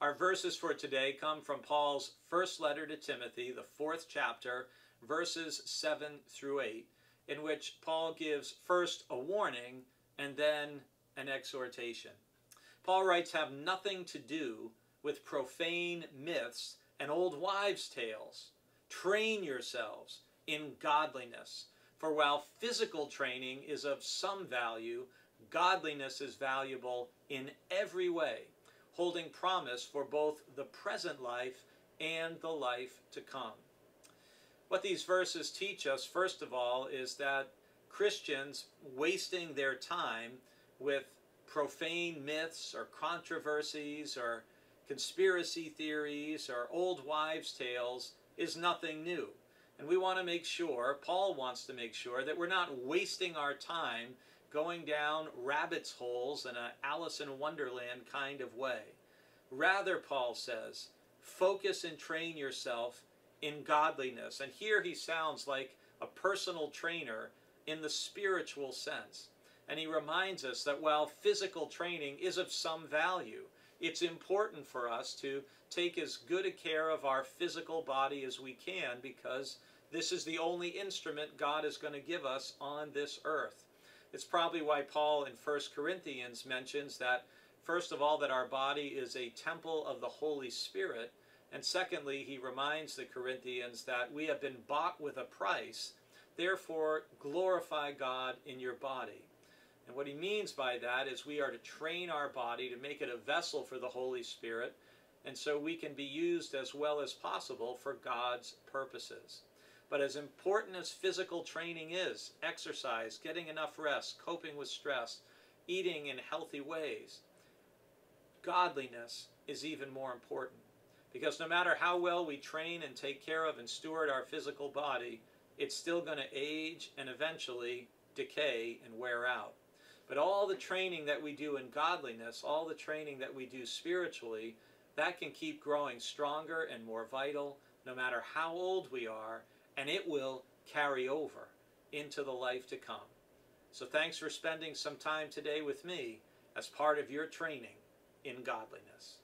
Our verses for today come from Paul's first letter to Timothy, the 4th chapter, verses 7 through 8, in which Paul gives first a warning and then an exhortation. Paul writes, "Have nothing to do with profane myths and old wives' tales. Train yourselves in godliness. For while physical training is of some value, godliness is valuable in every way, holding promise for both the present life and the life to come." What these verses teach us, first of all, is that Christians wasting their time with profane myths or controversies or conspiracy theories or old wives' tales is nothing new. And we want to make sure, Paul wants to make sure, that we're not wasting our time going down rabbit's holes in an Alice in Wonderland kind of way. Rather, Paul says, focus and train yourself in godliness. And here he sounds like a personal trainer in the spiritual sense. And he reminds us that while physical training is of some value, it's important for us to take as good a care of our physical body as we can, because this is the only instrument God is going to give us on this earth. It's probably why Paul in 1 Corinthians mentions that, first of all, that our body is a temple of the Holy Spirit, and secondly, he reminds the Corinthians that we have been bought with a price, therefore glorify God in your body. And what he means by that is we are to train our body to make it a vessel for the Holy Spirit, and so we can be used as well as possible for God's purposes. But as important as physical training is, exercise, getting enough rest, coping with stress, eating in healthy ways, godliness is even more important. Because no matter how well we train and take care of and steward our physical body, it's still going to age and eventually decay and wear out. But all the training that we do in godliness, all the training that we do spiritually, that can keep growing stronger and more vital no matter how old we are, and it will carry over into the life to come. So thanks for spending some time today with me as part of your training in godliness.